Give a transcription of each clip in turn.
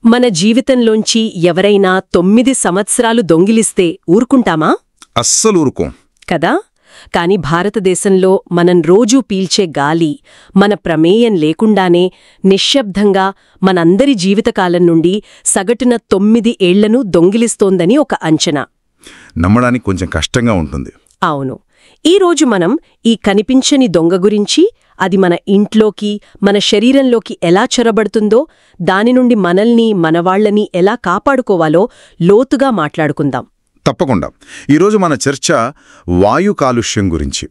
మన జీవితంలోంచి ఎవరైనా 9 సంవత్సరాలు దొంగిలిస్తే ఊరుకుంటామా? అస్సలూరుకోం. కదా? కాని భారతదేశంలో మనం రోజూ పీల్చే గాలి మన ప్రమేయం లేకుండానే నిశ్శబ్దంగా మనందరి జీవితకాలం నుండి సగటున 9 ఏళ్లను దొంగిలిస్తోందని ఒక అంచనా. నమ్మడానికి కొంచెం కష్టంగా ఉంటుంది. అవును. ఈరోజు మనం ఈ కనిపించని దొంగ గురించి, అది మన ఇంట్లోకి, మన శరీరంలోకి ఎలా చొరబడుతుందో, దాని నుండి మనల్ని, మనవాళ్లని ఎలా కాపాడుకోవాలో లోతుగా మాట్లాడుకుందాం. తప్పకుండా. ఈరోజు మన చర్చ వాయు కాలుష్యం గురించి.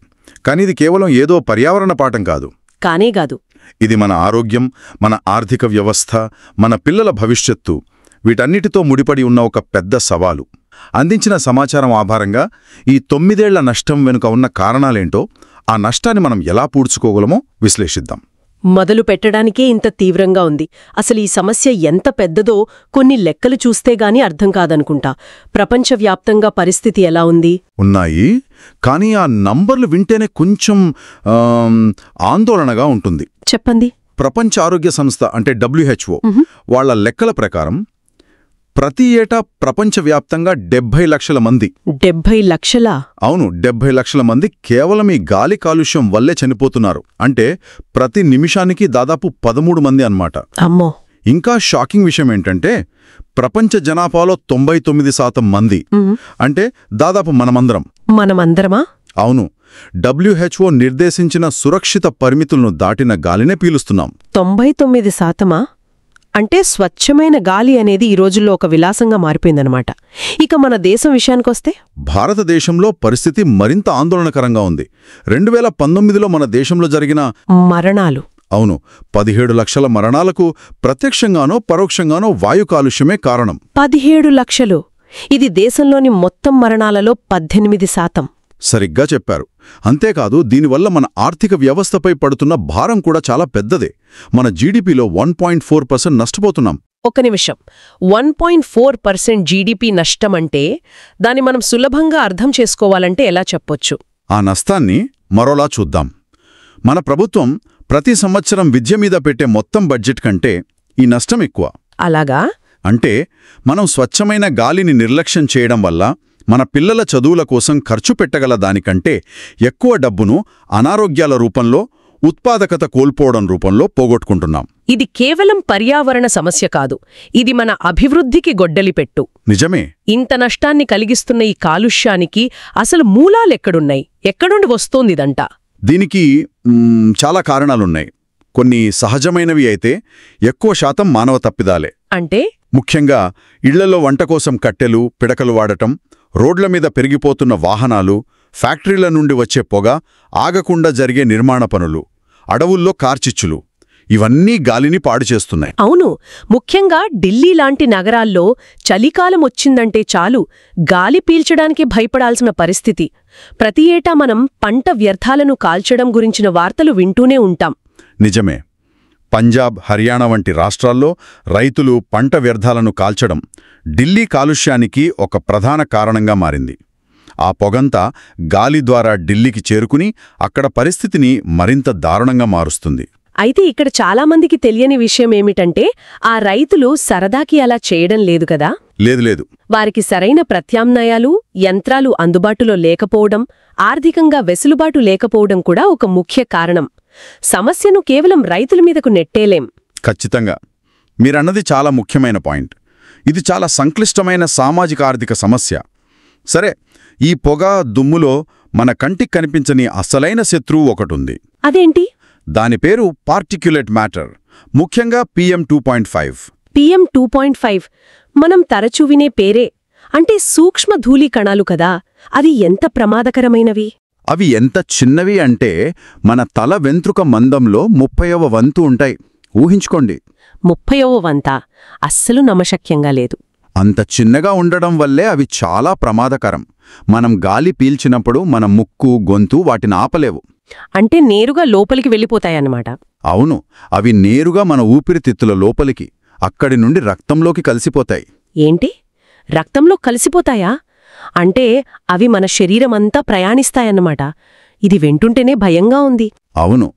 కానీ ఇది కేవలం ఏదో పర్యావరణ పాఠం కాదు. కానేగాదు. ఇది మన ఆరోగ్యం, మన ఆర్థిక వ్యవస్థ, మన పిల్లల భవిష్యత్తు, వీటన్నిటితో ముడిపడి ఉన్న ఒక పెద్ద సవాలు. అందించిన సమాచారం ఆధారంగా ఈ 9 ఏళ్ల నష్టం వెనుక ఉన్న కారణాలేంటో, ఆ నష్టాన్ని మనం ఎలా పూడ్చుకోగలమో విశ్లేషిద్దాం. మొదలు పెట్టడానికే ఇంత తీవ్రంగా ఉంది. అసలు ఈ సమస్య ఎంత పెద్దదో కొన్ని లెక్కలు చూస్తేగాని అర్థం కాదనుకుంటా. ప్రపంచవ్యాప్తంగా పరిస్థితి ఎలా ఉంది? ఉన్నాయి. కానీ ఆ నంబర్లు వింటేనే కొంచెం ఆందోళనగా ఉంటుంది. చెప్పండి. ప్రపంచ ఆరోగ్య సంస్థ అంటే WHO వాళ్ల లెక్కల ప్రకారం ప్రతి ఏటా ప్రపంచవ్యాప్తంగా 70 లక్షల మంది 70 లక్షలా? అవును, 70 లక్షల మంది కేవలం ఈ గాలి కాలుష్యం వల్లే చనిపోతున్నారు. అంటే ప్రతి నిమిషానికి దాదాపు 13 మంది అన్నమాట. అమ్మో. ఇంకా షాకింగ్ విషయం ఏంటంటే ప్రపంచ జనాభాలో 99% మంది, అంటే దాదాపు మనమందరమా? అవును. WHO నిర్దేశించిన సురక్షిత పరిమితులను దాటిన గాలినే పీలుస్తున్నాం. 99%? అంటే స్వచ్ఛమైన గాలి అనేది ఈ రోజుల్లో ఒక విలాసంగా మారిపోయిందనమాట. ఇక మన దేశం విషయానికొస్తే, భారతదేశంలో పరిస్థితి మరింత ఆందోళనకరంగా ఉంది. 2019లో మన దేశంలో జరిగిన మరణాలు, అవును, 17 లక్షల మరణాలకు ప్రత్యక్షంగానో పరోక్షంగానో వాయు కాలుష్యమే కారణం. 17 లక్షలు! ఇది దేశంలోని మొత్తం మరణాలలో 18%. సరిగ్గా చెప్పారు. అంతేకాదు, దీనివల్ల మన ఆర్థిక వ్యవస్థపై పడుతున్న భారం కూడా చాలా పెద్దదే. మన జీడీపీలో 1.4% నష్టపోతున్నాం. ఒక నిమిషం. 1.4% జీడీపీ నష్టమంటే దాన్ని మనం సులభంగా అర్థం చేసుకోవాలంటే ఎలా చెప్పొచ్చు? ఆ నష్టాన్ని మరోలా చూద్దాం. మన ప్రభుత్వం ప్రతి సంవత్సరం విద్య మీద పెట్టే మొత్తం బడ్జెట్ కంటే ఈ నష్టం ఎక్కువ. అలాగా? అంటే మనం స్వచ్ఛమైన గాలిని నిర్లక్ష్యం చేయడం వల్ల మన పిల్లల చదువుల కోసం ఖర్చు పెట్టగల దానికంటే ఎక్కువ డబ్బును అనారోగ్యాల రూపంలో, ఉత్పాదకత కోల్పోవడం రూపంలో పోగొట్టుకుంటున్నాం. ఇది కేవలం పర్యావరణ సమస్య కాదు, ఇది మన అభివృద్ధికి గొడ్డలిపెట్టు. నిజమే. ఇంత నష్టాన్ని కలిగిస్తున్న ఈ కాలుష్యానికి అసలు మూలాలెక్కడున్నాయి? ఎక్కడుండి వస్తోందిదంట? దీనికి చాలా కారణాలున్నాయి. కొన్ని సహజమైనవి అయితే ఎక్కువ శాతం మానవ తప్పిదాలే. అంటే? ముఖ్యంగా ఇళ్లలో వంట కోసం కట్టెలు, పిడకలు వాడటం, రోడ్ల మీద పెరిగిపోతున్న వాహనాలు, ఫ్యాక్టరీల నుండి వచ్చే పొగ, ఆగకుండా జరిగే నిర్మాణ పనులు, అడవుల్లో కార్చిచ్చులు, ఇవన్నీ గాలిని పాడు చేస్తున్నాయి. అవును. ముఖ్యంగా ఢిల్లీ లాంటి నగరాల్లో చలికాలం వచ్చిందంటే చాలు గాలి పీల్చడానికి భయపడాల్సిన పరిస్థితి. ప్రతి ఏటా మనం పంట వ్యర్థాలను కాల్చడం గురించిన వార్తలు వింటూనే ఉంటాం. నిజమే. పంజాబ్, హర్యానా వంటి రాష్ట్రాల్లో రైతులు పంట వ్యర్థాలను కాల్చడం ఢిల్లీ కాలుష్యానికి ఒక ప్రధాన కారణంగా మారింది. ఆ పొగంతా గాలి ద్వారా ఢిల్లీకి చేరుకుని అక్కడ పరిస్థితిని మరింత దారుణంగా మారుస్తుంది. అయితే ఇక్కడ చాలామందికి తెలియని విషయమేమిటంటే, ఆ రైతులు సరదాకి అలా చేయడం లేదు కదా? లేదు. వారికి సరైన ప్రత్యామ్నాయాలు, యంత్రాలు అందుబాటులో లేకపోవడం, ఆర్థికంగా వెసులుబాటు లేకపోవడం కూడా ఒక ముఖ్య కారణం. సమస్యను కేవలం రైతుల మీదకు నెట్టేలేం. ఖచ్చితంగా. మీరన్నది చాలా ముఖ్యమైన పాయింట్. ఇది చాలా సంక్లిష్టమైన సామాజిక ఆర్థిక సమస్య. సరే, ఈ పొగ, దుమ్ములో మన కంటికి కనిపించని అసలైన శత్రువు ఒకటుంది. అదేంటి? దాని పేరు పార్టిక్యులేట్ మ్యాటర్, ముఖ్యంగా PM 2.5. PM 2.5 మనం తరచూ వినే పేరే. అంటే సూక్ష్మ ధూళి కణాలు కదా? అది ఎంత ప్రమాదకరమైనవి? అవి ఎంత చిన్నవి అంటే మన తల వెంట్రుక మందంలో 30వ వంతు ఉంటాయి. ఊహించుకోండి. 30వ వంతా? అస్సలు నమ్మశక్యంగా లేదు. అంత చిన్నగా ఉండడం వల్లే అవి చాలా ప్రమాదకరం. మనం గాలి పీల్చినప్పుడు మన ముక్కు, గొంతు వాటిని ఆపలేవు. అంటే నేరుగా లోపలికి వెళ్ళిపోతాయన్నమాట. అవును. అవి నేరుగా మన ఊపిరితిత్తుల లోపలికి, అక్కడి నుండి రక్తంలోకి కలిసిపోతాయి. ఏంటి? రక్తంలో కలిసిపోతాయా? అంటే అవి మన శరీరమంతా ప్రయాణిస్తాయన్నమాట. ఇది వింటుంటేనే భయంగా ఉంది. అవును.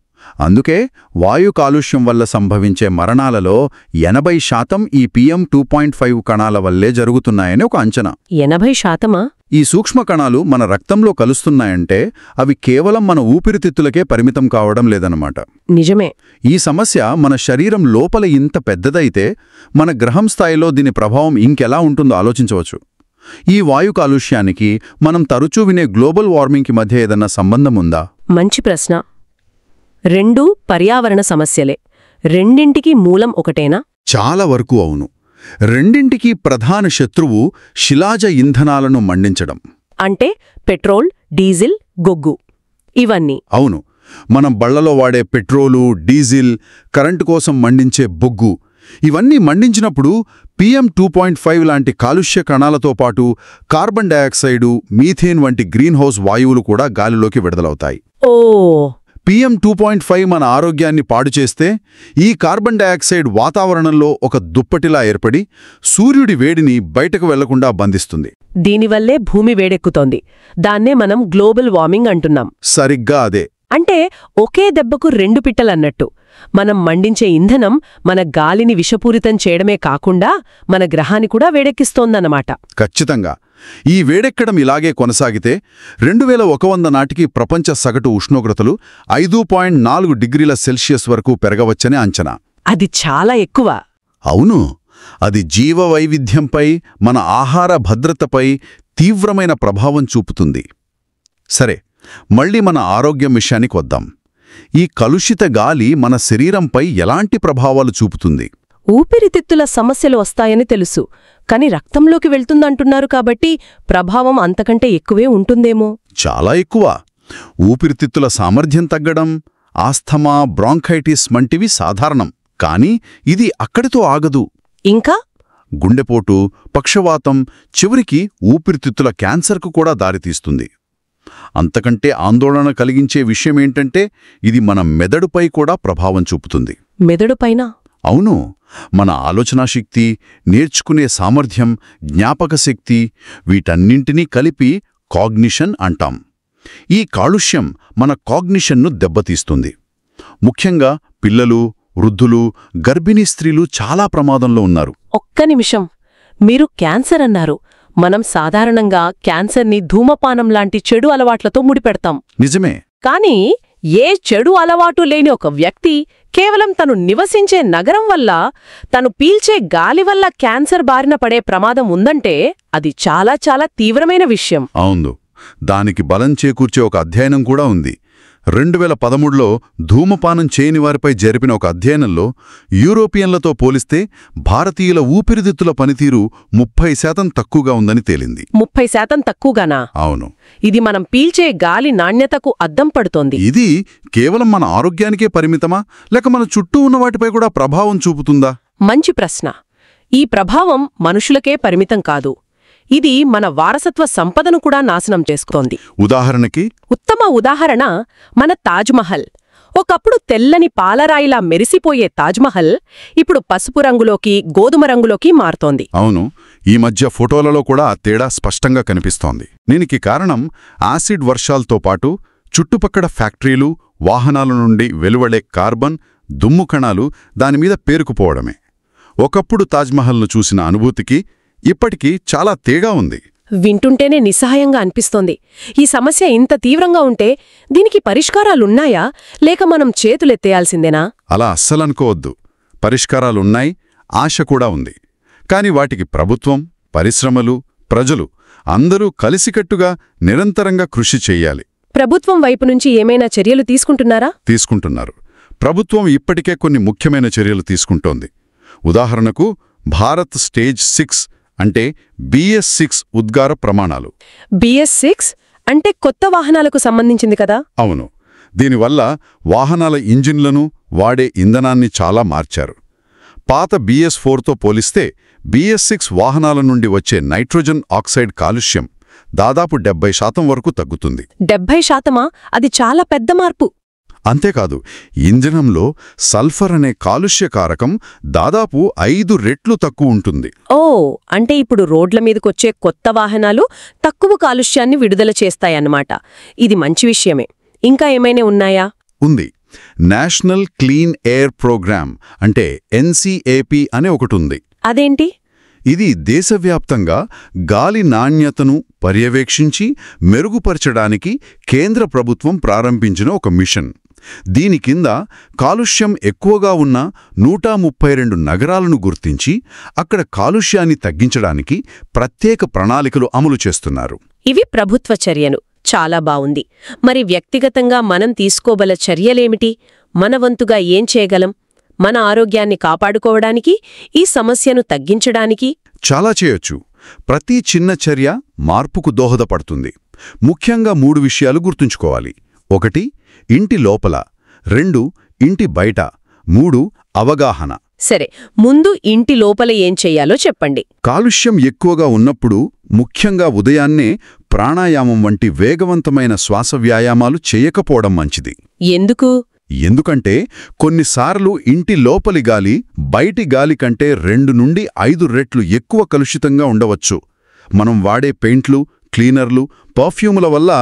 అందుకే వాయు కాలుష్యం వల్ల సంభవించే మరణాలలో 80% ఈ PM2.5 కణాల వల్లే జరుగుతున్నాయని ఒక అంచనా. 80%? ఈ సూక్ష్మ కణాలు మన రక్తంలో కలుస్తున్నాయంటే అవి కేవలం మన ఊపిరితిత్తులకే పరిమితం కావడం లేదన్నమాట. నిజమే. ఈ సమస్య మన శరీరం లోపల ఇంత పెద్దదైతే మన గ్రహం స్థాయిలో దీని ప్రభావం ఇంకెలా ఉంటుందో ఆలోచించవచ్చు. ఈ వాయు కాలుష్యానికి మనం తరచూ వినే గ్లోబల్ వార్మింగ్కి మధ్య ఏదన్నా సంబంధం ఉందా? మంచి ప్రశ్న. రెండూ పర్యావరణ సమస్యలే. రెండింటికి మూలం ఒకటేనా? చాలా వరకు అవును. రెండింటికీ ప్రధాన శత్రువు శిలాజ ఇంధనాలను మండించడం. అంటే పెట్రోల్, డీజిల్, బొగ్గు ఇవన్నీ. అవును. మనం బళ్లలో వాడే పెట్రోలు, డీజిల్, కరెంటు కోసం మండించే బొగ్గు ఇవన్నీ మండించినప్పుడు PM2.5 లాంటి కాలుష్య కణాలతో పాటు కార్బన్ డయాక్సైడు, మీథేన్ వంటి గ్రీన్ హౌస్ వాయువులు కూడా గాలిలోకి విడుదలవుతాయి. ఓ! PM2.5 మన ఆరోగ్యాన్ని పాడు చేస్తే ఈ కార్బన్ డయాక్సైడ్ వాతావరణంలో ఒక దుప్పటిలా ఏర్పడి సూర్యుడి వేడిని బయటకు వెళ్లకుండా బంధిస్తుంది. దీనివల్లే భూమి వేడెక్కుతోంది. దాన్నే మనం గ్లోబల్ వార్మింగ్ అంటున్నాం. సరిగ్గా అదే. అంటే ఒకే దెబ్బకు రెండు పిట్టలన్నట్టు. మనం మండించే ఇంధనం మన గాలిని విషపూరితం చేయడమే కాకుండా మన గ్రహాన్ని కూడా వేడెక్కిస్తోందన్నమాట. ఖచ్చితంగా. ఈ వేడెక్కడం ఇలాగే కొనసాగితే 2100 నాటికి ప్రపంచ సగటు ఉష్ణోగ్రతలు 5.4 డిగ్రీల సెల్సియస్ వరకు పెరగవచ్చనే అంచనా. అది చాలా ఎక్కువ. అవును. అది జీవ వైవిధ్యంపై, మన ఆహార భద్రతపై తీవ్రమైన ప్రభావం చూపుతుంది. సరే, మళ్ళీ మన ఆరోగ్యం విషయానికి వద్దాం. ఈ కలుషిత గాలి మన శరీరంపై ఎలాంటి ప్రభావాలు చూపుతుంది? ఊపిరితిత్తుల సమస్యలు వస్తాయని తెలుసు, కాని రక్తంలోకి వెళ్తుందంటున్నారు కాబట్టి ప్రభావం అంతకంటే ఎక్కువే ఉంటుందేమో. చాలా ఎక్కువ. ఊపిరితిత్తుల సామర్థ్యం తగ్గడం, ఆస్థమా, బ్రాంకైటిస్ వంటివి సాధారణం. కానీ ఇది అక్కడితో ఆగదు. ఇంకా గుండెపోటు, పక్షవాతం, చివరికి ఊపిరితిత్తుల క్యాన్సర్కు కూడా దారితీస్తుంది. అంతకంటే ఆందోళన కలిగించే విషయమేంటంటే ఇది మన మెదడుపై కూడా ప్రభావం చూపుతుంది. మెదడుపైన? అవును. మన ఆలోచనాశక్తి, నేర్చుకునే సామర్థ్యం, జ్ఞాపకశక్తి వీటన్నింటినీ కలిపి కాగ్నిషన్ అంటాం. ఈ కాలుష్యం మన కాగ్నిషన్ను దెబ్బతీస్తుంది. ముఖ్యంగా పిల్లలు, వృద్ధులు, గర్భిణీ స్త్రీలు చాలా ప్రమాదంలో ఉన్నారు. ఒక్క నిమిషం. మీరు క్యాన్సర్ అన్నారు. మనం సాధారణంగా క్యాన్సర్ని ధూమపానం లాంటి చెడు అలవాట్లతో ముడిపెడతాం. నిజమే. కానీ ఏ చెడు అలవాటు లేని ఒక వ్యక్తి కేవలం తను నివసించే నగరం వల్ల, తను పీల్చే గాలి వల్ల క్యాన్సర్ బారిన పడే ప్రమాదం ఉందంటే అది చాలా చాలా తీవ్రమైన విషయం. అవును. దానికి బలం చేకూర్చే ఒక అధ్యయనం కూడా ఉంది. 2013లో ధూమపానం చేయని వారిపై జరిపిన ఒక అధ్యయనంలో యూరోపియన్లతో పోలిస్తే భారతీయుల ఊపిరితిత్తుల పనితీరు 30% తక్కువగా ఉందని తేలింది. 30% తక్కువగానా? అవును. ఇది మనం పీల్చే గాలి నాణ్యతకు అద్దం పడుతోంది. ఇది కేవలం మన ఆరోగ్యానికే పరిమితమా, లేక మన చుట్టూ ఉన్న వాటిపై కూడా ప్రభావం చూపుతుందా? మంచి ప్రశ్న. ఈ ప్రభావం మనుషులకే పరిమితం కాదు. ఇది మన వారసత్వ సంపదను కూడా నాశనం చేసుతోంది. ఉదాహరణకి? ఉత్తమ ఉదాహరణ మన తాజ్మహల్. ఒకప్పుడు తెల్లని పాలరాయిలా మెరిసిపోయే తాజ్మహల్ ఇప్పుడు పసుపు రంగులోకి, గోధుమ రంగులోకి మారుతోంది. అవును. ఈ మధ్య ఫోటోలలో కూడా ఆ తేడా స్పష్టంగా కనిపిస్తోంది. దీనికి కారణం యాసిడ్ వర్షాలతో పాటు చుట్టుపక్కల ఫ్యాక్టరీలు, వాహనాల నుండి వెలువడే కార్బన్, దుమ్ము కణాలు దానిమీద పేరుకుపోవడమే. ఒకప్పుడు తాజ్మహల్ను చూసిన అనుభూతికి ఇప్పటికీ చాలా తేడా ఉంది. వింటుంటేనే నిస్సహాయంగా అనిపిస్తోంది. ఈ సమస్య ఇంత తీవ్రంగా ఉంటే దీనికి పరిష్కారాలున్నాయా, లేక మనం చేతులెత్తేయాల్సిందేనా? అలా అస్సలనుకోవద్దు. పరిష్కారాలున్నాయి, ఆశ కూడా ఉంది. కాని వాటికి ప్రభుత్వం, పరిశ్రమలు, ప్రజలు అందరూ కలిసికట్టుగా నిరంతరంగా కృషి చెయ్యాలి. ప్రభుత్వం వైపు నుంచి ఏమైనా చర్యలు తీసుకుంటున్నారా? తీసుకుంటున్నారు. ప్రభుత్వం ఇప్పటికే కొన్ని ముఖ్యమైన చర్యలు తీసుకుంటోంది. ఉదాహరణకు భారత్ స్టేజ్ 6 అంటే BS6 ఉద్గార ప్రమాణాలు. BS6 అంటే కొత్త వాహనాలకు సంబంధించింది కదా? అవును. దీనివల్ల వాహనాల ఇంజిన్లను, వాడే ఇంధనాన్ని చాలా మార్చారు. పాత BS4తో పోలిస్తే BS6 వాహనాల నుండి వచ్చే నైట్రోజన్ ఆక్సైడ్ కాలుష్యం దాదాపు 70% వరకు తగ్గుతుంది. 70%? అది చాలా పెద్ద మార్పు. అంతేకాదు, ఇంధనంలో సల్ఫర్ అనే కాలుష్య కారకం దాదాపు 5 రెట్లు తక్కువ ఉంటుంది. ఓ, అంటే ఇప్పుడు రోడ్ల మీదకొచ్చే కొత్త వాహనాలు తక్కువ కాలుష్యాన్ని విడుదల చేస్తాయన్నమాట. ఇది మంచి విషయమే. ఇంకా ఏమైనా ఉన్నాయా? ఉంది. నేషనల్ క్లీన్ ఎయిర్ ప్రోగ్రామ్ అంటే NCAP అనే ఒకటుంది. అదేంటి? ఇది దేశవ్యాప్తంగా గాలి నాణ్యతను పర్యవేక్షించి మెరుగుపరచడానికి కేంద్ర ప్రభుత్వం ప్రారంభించిన ఒక మిషన్. దీని కింద కాలుష్యం ఎక్కువగా ఉన్న 132 నగరాలను గుర్తించి అక్కడ కాలుష్యాన్ని తగ్గించడానికి ప్రత్యేక ప్రణాళికలు అమలు చేస్తున్నారు. ఇవి ప్రభుత్వ చర్యలు. చాలా బావుంది. మరి వ్యక్తిగతంగా మనం తీసుకోగల చర్యలేమిటి? మన వంతుగా ఏం చేయగలం? మన ఆరోగ్యాన్ని కాపాడుకోవడానికి, ఈ సమస్యను తగ్గించడానికి? చాలా చేయొచ్చు. ప్రతి చిన్న చర్య మార్పుకు దోహదపడుతుంది. ముఖ్యంగా 3 విషయాలు గుర్తుంచుకోవాలి. 1 ఇంటి లోపల, 2 ఇంటి బయట, 3 అవగాహన. సరే, ముందు ఇంటి లోపల ఏం చెయ్యాలో చెప్పండి. కాలుష్యం ఎక్కువగా ఉన్నప్పుడు ముఖ్యంగా ఉదయాన్నే ప్రాణాయామం వంటి వేగవంతమైన శ్వాస వ్యాయామాలు చేయకపోవడం మంచిది. ఎందుకు? ఎందుకంటే కొన్నిసార్లు ఇంటి లోపలి గాలి బయటి గాలి కంటే 2 నుండి 5 రెట్లు ఎక్కువ కలుషితంగా ఉండవచ్చు. మనం వాడే పెయింట్లు, క్లీనర్లు, పర్ఫ్యూముల వల్ల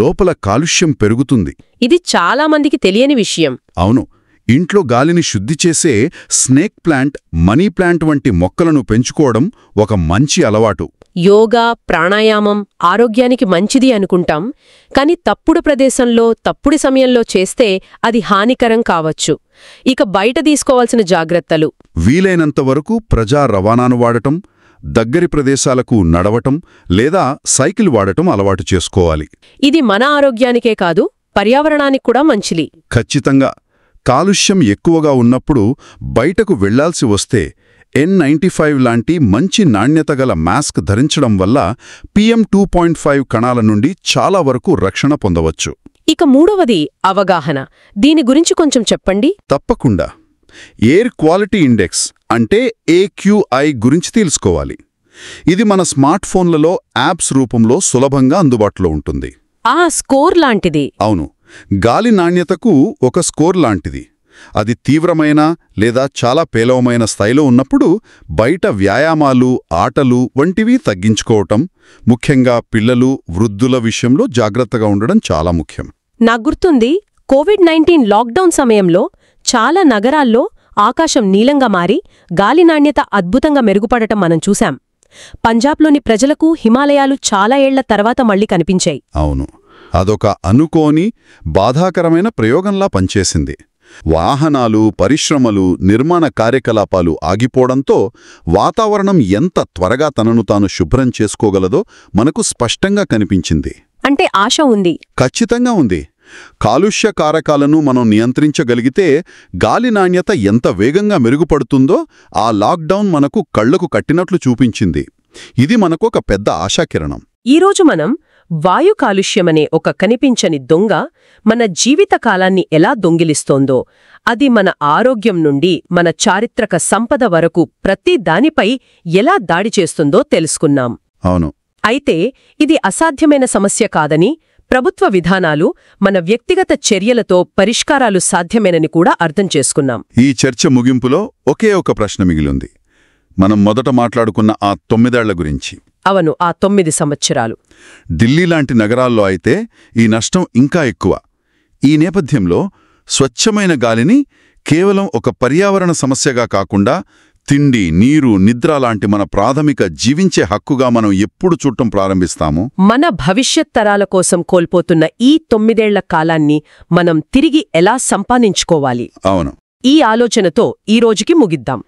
లోపల కాలుష్యం పెరుగుతుంది. ఇది చాలా మందికి తెలియని విషయం. అవును. ఇంట్లో గాలిని శుద్ధి చేసే స్నేక్ ప్లాంట్, మనీ ప్లాంట్ వంటి మొక్కలను పెంచుకోవడం ఒక మంచి అలవాటు. యోగా, ప్రాణాయామం ఆరోగ్యానికి మంచిది అనుకుంటాం, కాని తప్పుడు ప్రదేశంలో తప్పుడు సమయంలో చేస్తే అది హానికరం కావచ్చు. ఇక బయట తీసుకోవాల్సిన జాగ్రత్తలు: వీలైనంత వరకు ప్రజా రవాణాను వాడటం, దగ్గరి ప్రదేశాలకు నడవటం లేదా సైకిల్ వాడటం అలవాటు చేసుకోవాలి. ఇది మన ఆరోగ్యానికే కాదు, పర్యావరణానికి కూడా మంచిది. ఖచ్చితంగా. కాలుష్యం ఎక్కువగా ఉన్నప్పుడు బయటకు వెళ్లాల్సి వస్తే N95 లాంటి మంచి నాణ్యత గల మాస్క్ ధరించడం వల్ల PM2.5 కణాల నుండి చాలా వరకు రక్షణ పొందవచ్చు. ఇక 3వది అవగాహన. దీని గురించి కొంచెం చెప్పండి. తప్పకుండా. ఎయిర్ క్వాలిటీ ఇండెక్స్ అంటే AQI గురించి తెలుసుకోవాలి. ఇది మన స్మార్ట్ ఫోన్లలో యాప్స్ రూపంలో సులభంగా అందుబాటులో ఉంటుంది. ఆ స్కోర్ లాంటిది. అవును. గాలి నాణ్యతకు ఒక స్కోర్ లాంటిది. అది తీవ్రమైన లేదా చాలా పేలవమైన స్థాయిలో ఉన్నప్పుడు బయట వ్యాయామాలు, ఆటలు వంటివి తగ్గించుకోవటం, ముఖ్యంగా పిల్లలు, వృద్ధుల విషయంలో జాగ్రత్తగా ఉండడం చాలా ముఖ్యం. నాకు గుర్తుంది, కోవిడ్-19 లాక్డౌన్ సమయంలో చాలా నగరాల్లో ఆకాశం నీలంగా మారి గాలి నాణ్యత అద్భుతంగా మెరుగుపడటం మనం చూశాం. పంజాబ్లోని ప్రజలకు హిమాలయాలు చాలా ఏళ్ల తర్వాత మళ్లీ కనిపించాయి. అవును. అదొక అనుకోని, బాధాకరమైన ప్రయోగంలా పనిచేసింది. వాహనాలు, పరిశ్రమలు, నిర్మాణ కార్యకలాపాలు ఆగిపోవడంతో వాతావరణం ఎంత త్వరగా తనను తాను శుభ్రం చేసుకోగలదో మనకు స్పష్టంగా కనిపించింది. అంటే ఆశ ఉంది. ఖచ్చితంగా ఉంది. కాలుష్య కారకాలను మనం నియంత్రించగలిగితే గాలి నాణ్యత ఎంత వేగంగా మెరుగుపడుతుందో ఆ లాక్డౌన్ మనకు కళ్లకు కట్టినట్లు చూపించింది. ఇది మనకు ఒక పెద్ద ఆశాకిరణం. ఈరోజు మనం వాయు కాలుష్యమనే ఒక కనిపించని దొంగ మన జీవితకాలాన్ని ఎలా దొంగిలిస్తోందో, అది మన ఆరోగ్యం నుండి మన చారిత్రక సంపద వరకు ప్రతి దానిపై ఎలా దాడి చేస్తుందో తెలుసుకున్నాం. అవును. అయితే ఇది అసాధ్యమైన సమస్య కాదని, ప్రభుత్వ విధానాలు, మన వ్యక్తిగత చర్యలతో పరిష్కారాలు సాధ్యమేనని కూడా అర్థం చేసుకున్నాం. ఈ చర్చ ముగింపులో ఒకే ఒక ప్రశ్న మిగిలింది. మనం మొదట మాట్లాడుకున్న ఆ 9 ఏళ్ల గురించి. అవును, ఆ 9 సంవత్సరాలు. ఢిల్లీ లాంటి నగరాల్లో అయితే ఈ నష్టం ఇంకా ఎక్కువ. ఈ నేపథ్యంలో స్వచ్ఛమైన గాలిని కేవలం ఒక పర్యావరణ సమస్యగా కాకుండా తిండి, నీరు, నిద్ర లాంటి మన ప్రాథమిక జీవించే హక్కుగా మనం ఎప్పుడు చూడటం ప్రారంభిస్తాము? మన భవిష్యత్ తరాల కోసం కోల్పోతున్న ఈ 9 ఏళ్ల కాలాన్ని మనం తిరిగి ఎలా సంపాదించుకోవాలి? అవును. ఈ ఆలోచనతో ఈ రోజుకి ముగిద్దాం.